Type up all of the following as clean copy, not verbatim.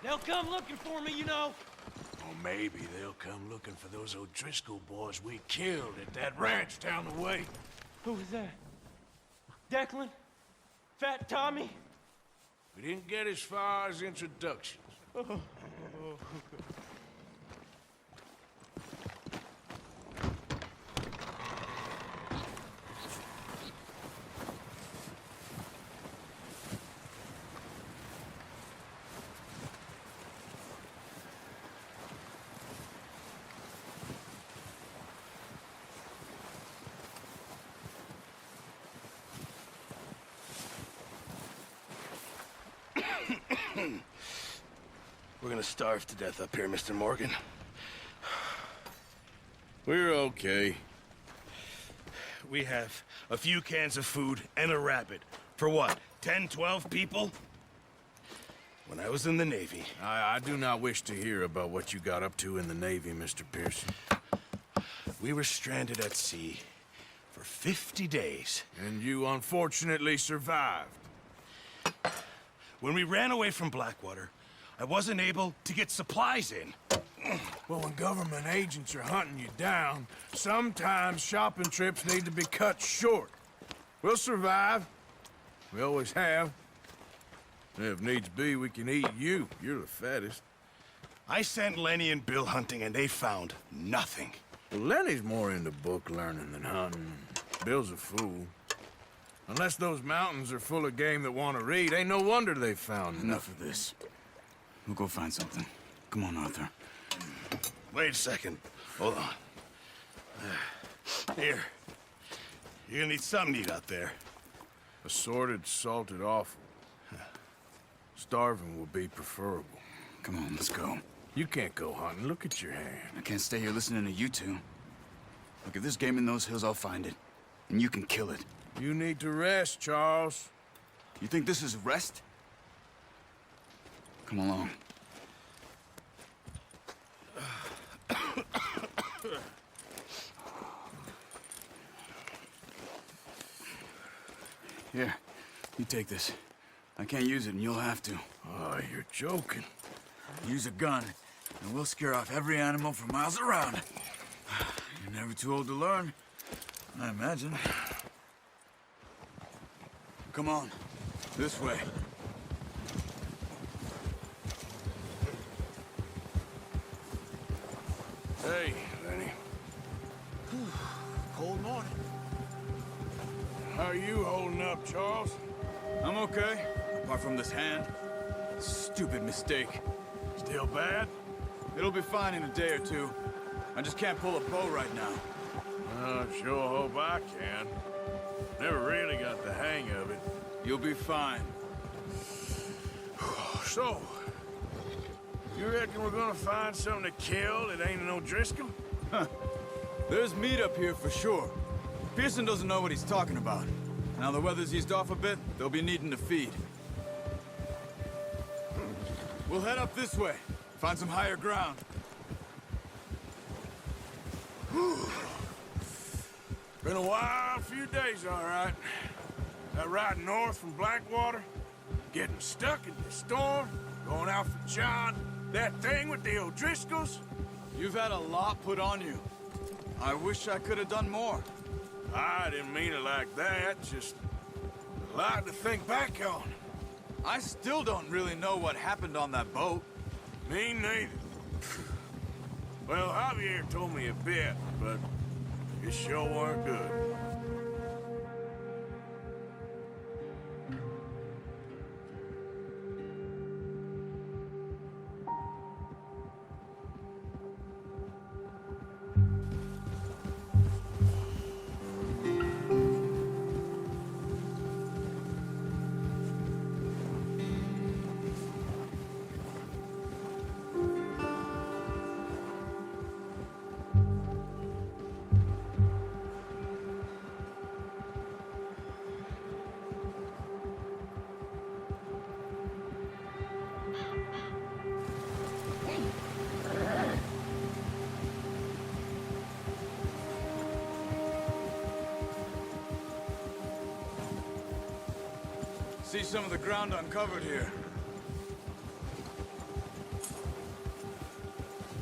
They'll come looking for me, you know. Or maybe they'll come looking for those O'Driscoll boys we killed at that ranch down the way. Who was that? Declan? Fat Tommy? We didn't get as far as introductions. We're gonna starve to death up here, Mr. Morgan. We're okay. We have a few cans of food and a rabbit. For what, 10, 12 people? When I was in the Navy... I do not wish to hear about what you got up to in the Navy, Mr. Pearson. We were stranded at sea for 50 days. And you unfortunately survived. When we ran away from Blackwater, I wasn't able to get supplies in. Well, when government agents are hunting you down, sometimes shopping trips need to be cut short. We'll survive. We always have. And if needs be, we can eat you. You're the fattest. I sent Lenny and Bill hunting, and they found nothing. Well, Lenny's more into book learning than hunting. Bill's a fool. Unless those mountains are full of game that want to read, ain't no wonder they found Enough of this. We'll go find something. Come on, Arthur. Wait a second. Hold on. Here. You're gonna need something to eat out there. Assorted, salted offal. Starving will be preferable. Come on, let's go. You can't go hunting. Look at your hand. I can't stay here listening to you two. Look, if there's game in those hills, I'll find it. And you can kill it. You need to rest, Charles. You think this is rest? Come along. Here, you take this. I can't use it, and you'll have to. Oh, you're joking. Use a gun, and we'll scare off every animal for miles around. You're never too old to learn, I imagine. Come on, this way. Hey, Lenny. Cold morning. How are you holding up, Charles? I'm okay, apart from this hand. Stupid mistake. Still bad? It'll be fine in a day or two. I just can't pull a bow right now. I sure hope I can. Never really got the hang of it. You'll be fine. So, you reckon we're gonna find something to kill that ain't an O'Driscoll? There's meat up here for sure. Pearson doesn't know what he's talking about. Now the weather's eased off a bit, they'll be needing to feed. We'll head up this way. Find some higher ground. Been a wild few days, all right. That ride north from Blackwater, getting stuck in the storm, going out for John, that thing with the O'Driscolls. You've had a lot put on you. I wish I could have done more. I didn't mean it like that, just a lot to think back on. I still don't really know what happened on that boat. Me neither. Well, Javier told me a bit, but it sure weren't good. see some of the ground uncovered here.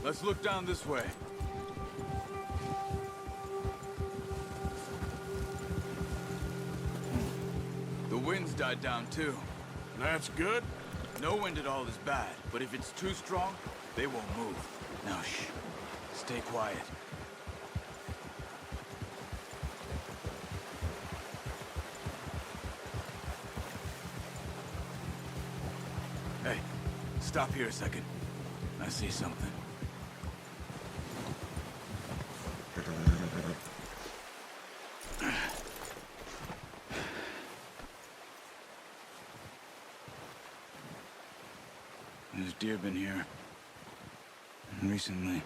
Let's look down this way. The wind's died down too. That's good. No wind at all is bad, but if it's too strong, they won't move. Now shh. Stay quiet. Hey, stop here a second. I see something. There's deer been here. Recently.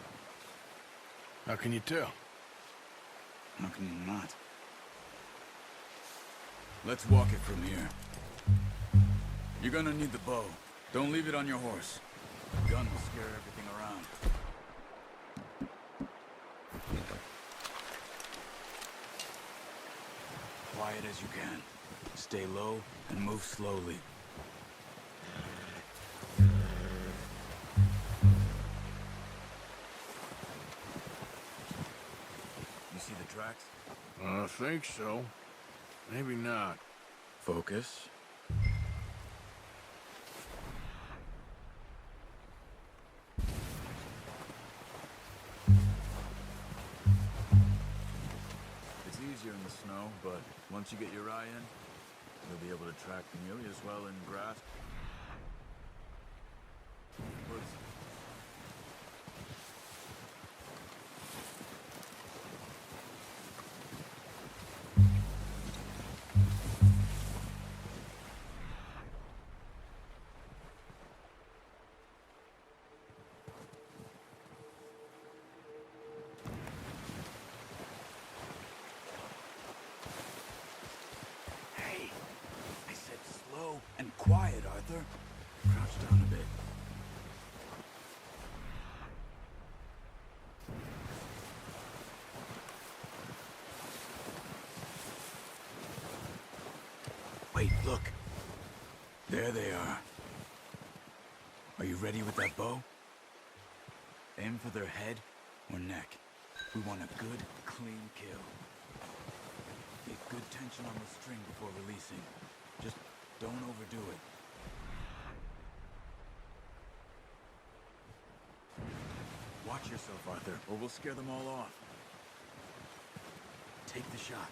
How can you tell? How can you not? Let's walk it from here. You're gonna need the bow. Don't leave it on your horse. The gun will scare everything around. Quiet as you can. Stay low and move slowly. You see the tracks? I think so. Maybe not. Focus. It's easier in the snow, but once you get your eye in, you'll be able to track nearly as well in grass. Woods. Hey, I said slow and quiet, Arthur. Crouch down a bit. Wait, look. There they are. Are you ready with that bow? Aim for their head or neck. We want a good, clean kill. Get good tension on the string before releasing. Just don't overdo it. Watch yourself, Arthur, or we'll scare them all off. Take the shot.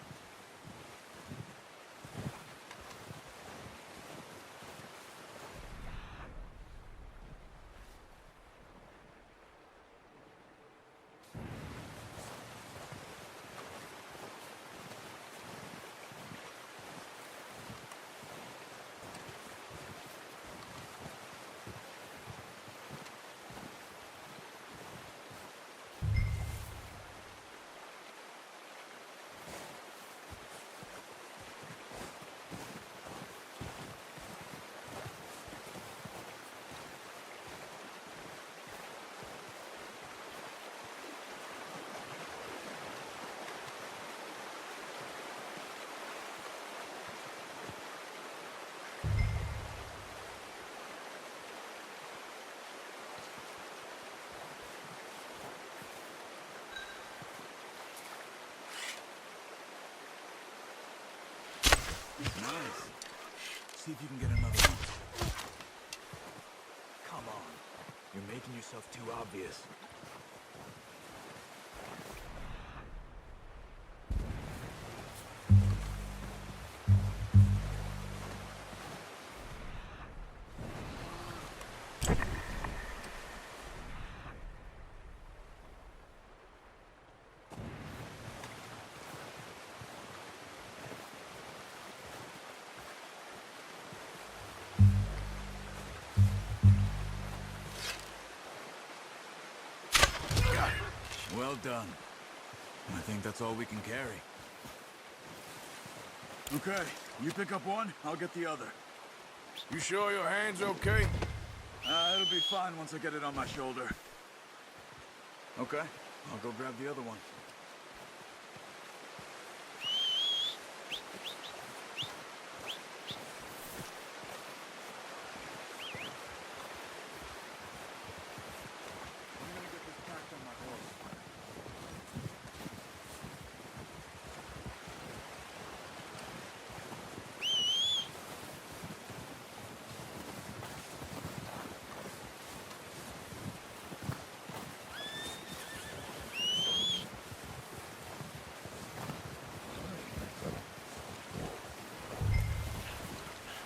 Nice. See if you can get another one. Come on. You're making yourself too obvious. Well done. I think that's all we can carry. Okay, you pick up one, I'll get the other. You sure your hand's okay? It'll be fine once I get it on my shoulder. Okay, I'll go grab the other one.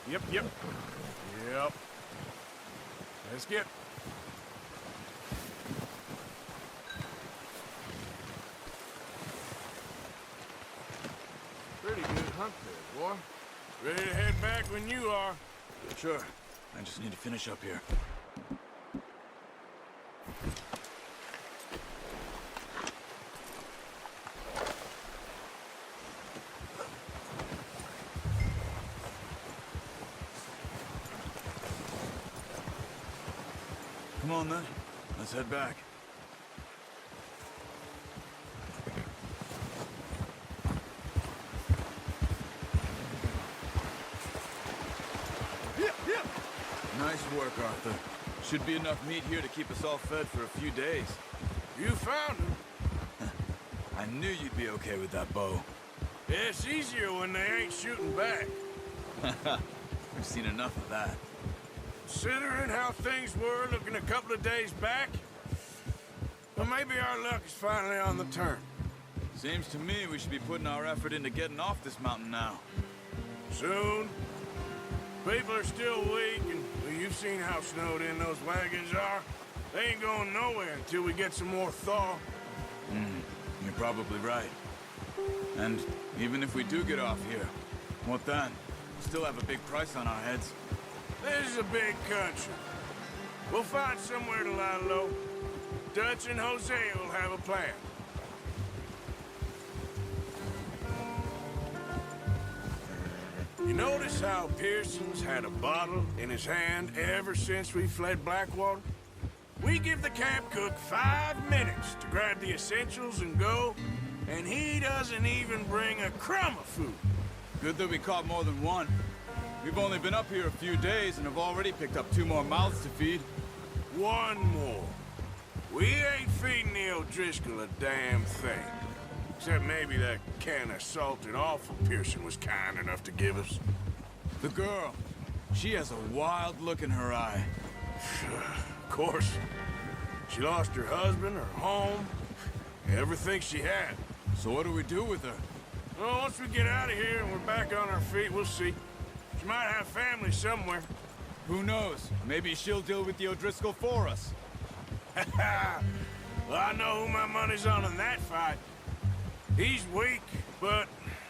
Yep. Let's get... Pretty good hunt there, boy. Ready to head back when you are. Sure. I just need to finish up here. Come on, then. Let's head back. Nice work, Arthur. Should be enough meat here to keep us all fed for a few days. You found him. I knew you'd be okay with that bow. It's easier when they ain't shooting back. We've seen enough of that. Considering how things were looking a couple of days back, well, maybe our luck is finally on the turn. Seems to me we should be putting our effort into getting off this mountain now. Soon. People are still weak, and well, you've seen how snowed in those wagons are. They ain't going nowhere until we get some more thaw. You're probably right. And even if we do get off here, what then? We still have a big price on our heads. This is a big country. We'll find somewhere to lie low. Dutch and Hosea will have a plan. You notice how Pearson's had a bottle in his hand ever since we fled Blackwater? We give the camp cook 5 minutes to grab the essentials and go, and he doesn't even bring a crumb of food. Good that we caught more than one. We've only been up here a few days and have already picked up 2 more mouths to feed. One more. We ain't feeding the O'Driscoll a damn thing. Except maybe that can of salted offal Pearson was kind enough to give us. The girl, she has a wild look in her eye. Of course. She lost her husband, her home, everything she had. So what do we do with her? Well, once we get out of here and we're back on our feet, we'll see. She might have family somewhere. Who knows? Maybe she'll deal with the O'Driscoll for us. Well, I know who my money's on in that fight. He's weak, but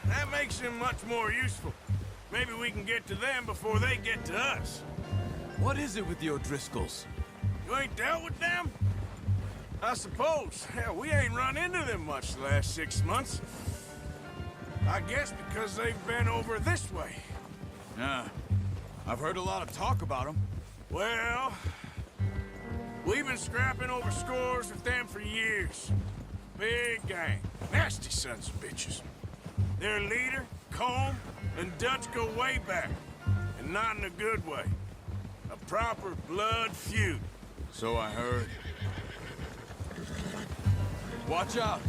that makes him much more useful. Maybe we can get to them before they get to us. What is it with the O'Driscolls? You ain't dealt with them? I suppose. Hell, we ain't run into them much the last 6 months. I guess because they've been over this way. Yeah. I've heard a lot of talk about them. Well, we've been scrapping over scores with them for years. Big gang. Nasty sons of bitches. Their leader, Combe, and Dutch go way back. And not in a good way. A proper blood feud. So I heard. Watch out!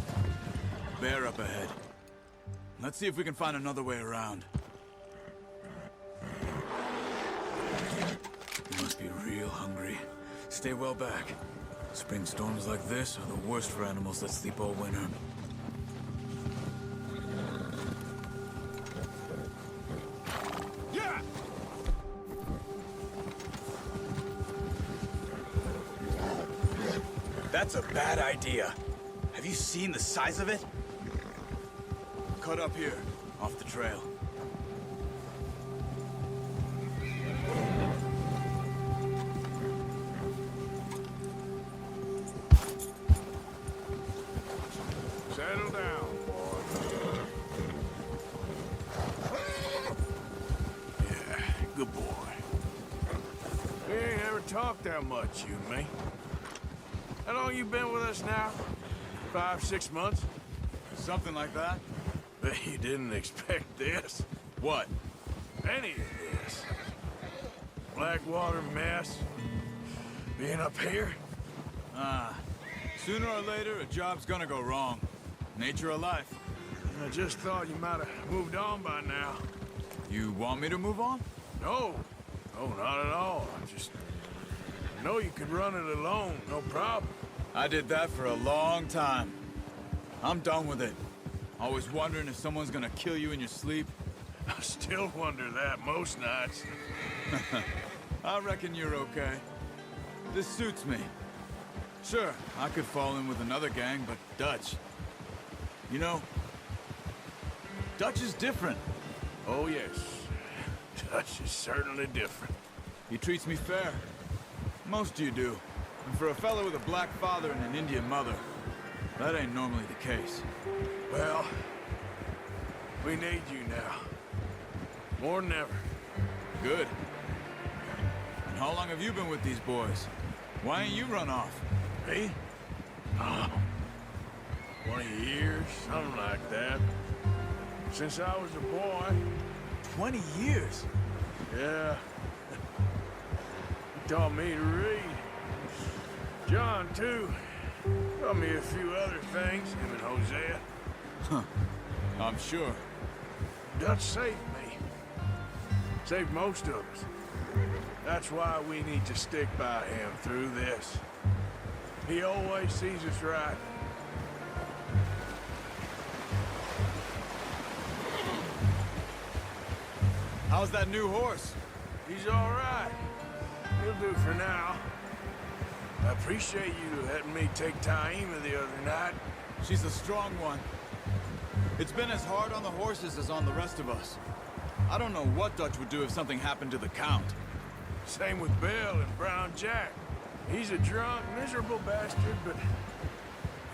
Bear up ahead. Let's see if we can find another way around. You must be real hungry. Stay well back. Spring storms like this are the worst for animals that sleep all winter. Yeah! That's a bad idea. Have you seen the size of it? Cut up here, off the trail. Settle down, boy. Yeah, good boy. We ain't ever talked that much, you and me. How long you been with us now? 5, 6 months? Something like that? Bet you didn't expect this. What? Any of this. Blackwater mess. Being up here. Sooner or later, a job's gonna go wrong. Nature of life. I just thought you might have moved on by now. You want me to move on? No. No, not at all. I know you could run it alone, no problem. I did that for a long time. I'm done with it. Always wondering if someone's gonna kill you in your sleep. I still wonder that most nights. I reckon you're okay. This suits me. Sure, I could fall in with another gang, but Dutch... You know, Dutch is different. Oh, yes. Dutch is certainly different. He treats me fair. Most of you do. And for a fellow with a black father and an Indian mother, that ain't normally the case. Well, we need you now. More than ever. Good. And how long have you been with these boys? Why ain't you run off? Me? Oh, 20 years, something like that. Since I was a boy. 20 years? Yeah. He taught me to read. John, too. Taught me a few other things, him and Hosea. Huh. I'm sure. Dutch saved me. Saved most of us. That's why we need to stick by him through this. He always sees us right. How's that new horse? He's all right. He'll do for now. I appreciate you letting me take Taima the other night. She's a strong one. It's been as hard on the horses as on the rest of us. I don't know what Dutch would do if something happened to the Count. Same with Bill and Brown Jack. He's a drunk, miserable bastard, but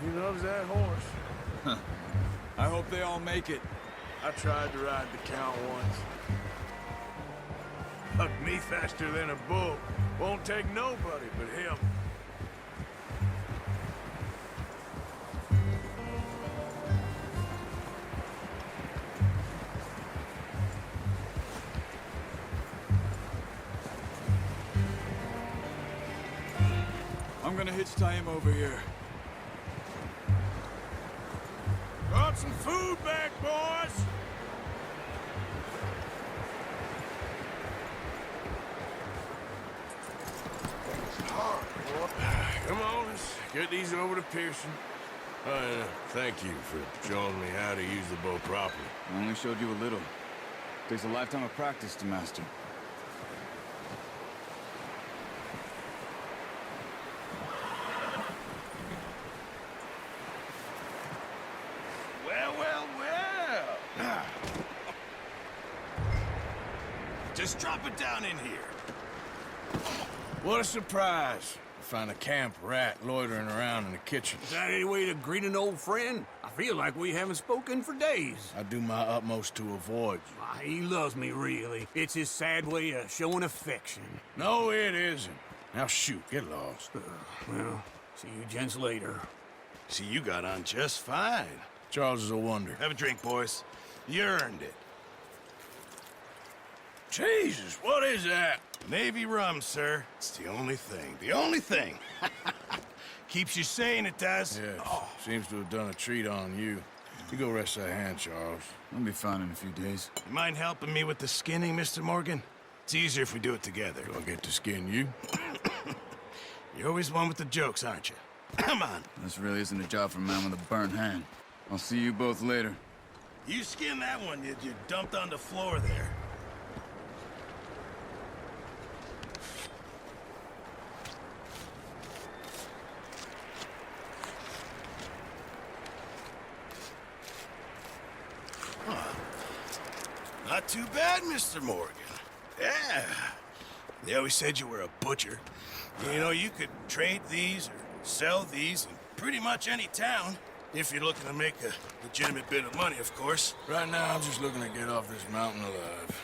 he loves that horse. I hope they all make it. I tried to ride the Count once. Hucked me faster than a bull. Won't take nobody but him. I'm gonna hitch tie him over here. Brought some food back, boys! Come on, let's get these over to Pearson. Thank you for showing me how to use the bow properly. I only showed you a little. Takes a lifetime of practice to master. Well. Just drop it down in here. What a surprise. Find a camp rat loitering around in the kitchen. Is that any way to greet an old friend? I feel like we haven't spoken for days. I do my utmost to avoid you. Why, he loves me, really. It's his sad way of showing affection. No, it isn't. Now shoot, get lost. Well, see you gents later. See, you got on just fine. Charles is a wonder. Have a drink, boys. You earned it. Jesus, what is that? Navy rum, sir. It's the only thing. The only thing. Keeps you sane, it does. Yes, seems to have done a treat on you. You go rest that hand, Charles. I'll be fine in a few days. You mind helping me with the skinning, Mr. Morgan? It's easier if we do it together. Do I get to skin you? You're always one with the jokes, aren't you? Come on. This really isn't a job for a man with a burnt hand. I'll see you both later. You skin that one you dumped on the floor there. Not too bad, Mr. Morgan. Yeah. They always said you were a butcher. You know, you could trade these or sell these in pretty much any town. If you're looking to make a legitimate bit of money, of course. Right now, I'm just looking to get off this mountain alive.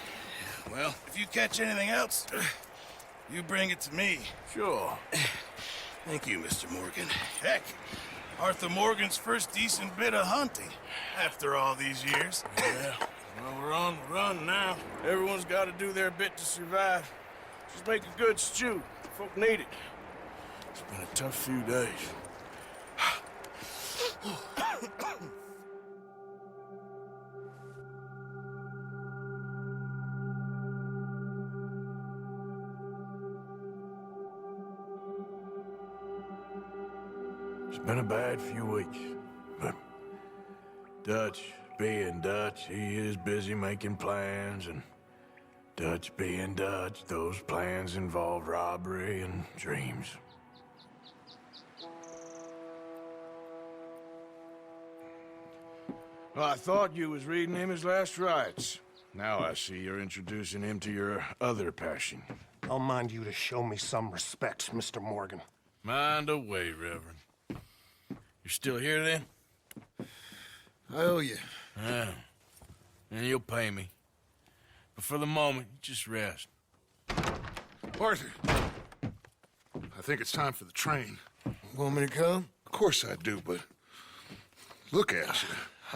Well, if you catch anything else, you bring it to me. Sure. Thank you, Mr. Morgan. Heck, Arthur Morgan's first decent bit of hunting after all these years. Yeah. Well, we're on the run now. Everyone's got to do their bit to survive. Just make a good stew. Folk need it. It's been a tough few days. It's been a bad few weeks, but Dutch being Dutch, he is busy making plans, and Dutch being Dutch, those plans involve robbery and dreams. Well, I thought you was reading him his last rites. Now I see you're introducing him to your other passion. I'll mind you to show me some respect, Mr. Morgan. Mind away, Reverend. You're still here, then? I owe you. Yeah. And you'll pay me. But for the moment, just rest. Arthur, I think it's time for the train. Want me to come? Of course I do, but look at you.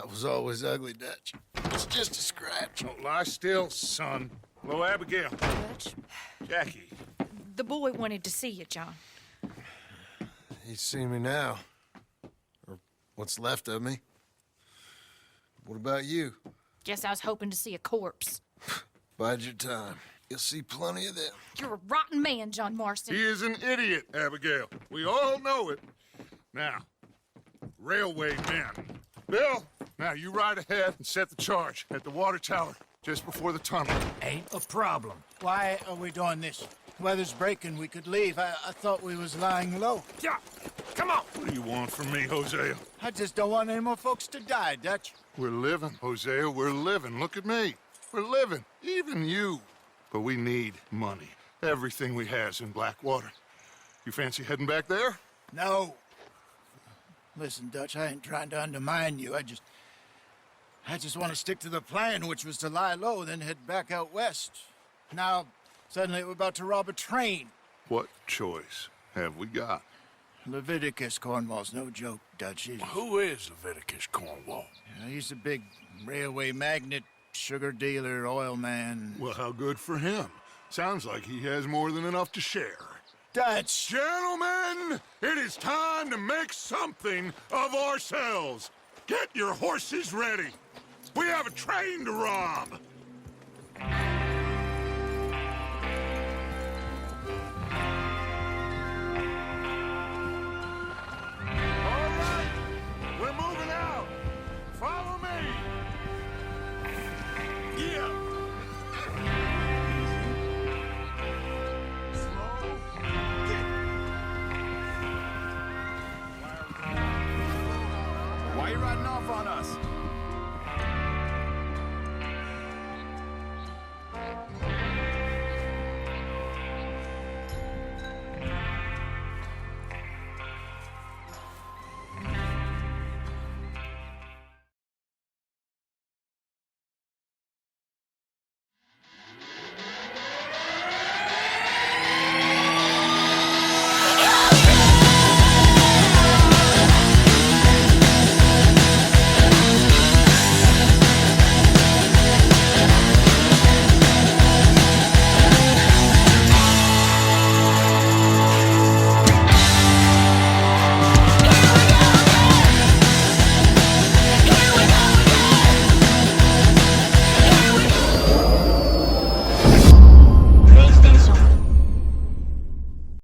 I was always ugly, Dutch. It's just a scratch. Don't lie still, son. Hello, Abigail. Dutch, Jackie. the boy wanted to see you, John. You see me now. Or what's left of me. What about you? Guess I was hoping to see a corpse. Bide your time. You'll see plenty of them. You're a rotten man, John Marston. He is an idiot, Abigail. We all know it. Now, railway men. Bill, now you ride ahead and set the charge at the water tower just before the tunnel. Ain't a problem. Why are we doing this? Weather's breaking, we could leave. I thought we was lying low. Yeah, come on. What do you want from me, Hosea? I just don't want any more folks to die, Dutch. We're living, Hosea, we're living. Look at me. We're living, even you. But we need money. Everything we has in Blackwater. You fancy heading back there? No. Listen, Dutch, I ain't trying to undermine you. I just want to stick to the plan, which was to lie low, then head back out west. Now, suddenly we're about to rob a train. What choice have we got? Leviticus Cornwall's no joke, Dutch. Who is Leviticus Cornwall? He's a big railway magnate, sugar dealer, oil man. Well, how good for him. Sounds like he has more than enough to share. Dutch! Gentlemen, it is time to make something of ourselves. Get your horses ready. We have a train to rob.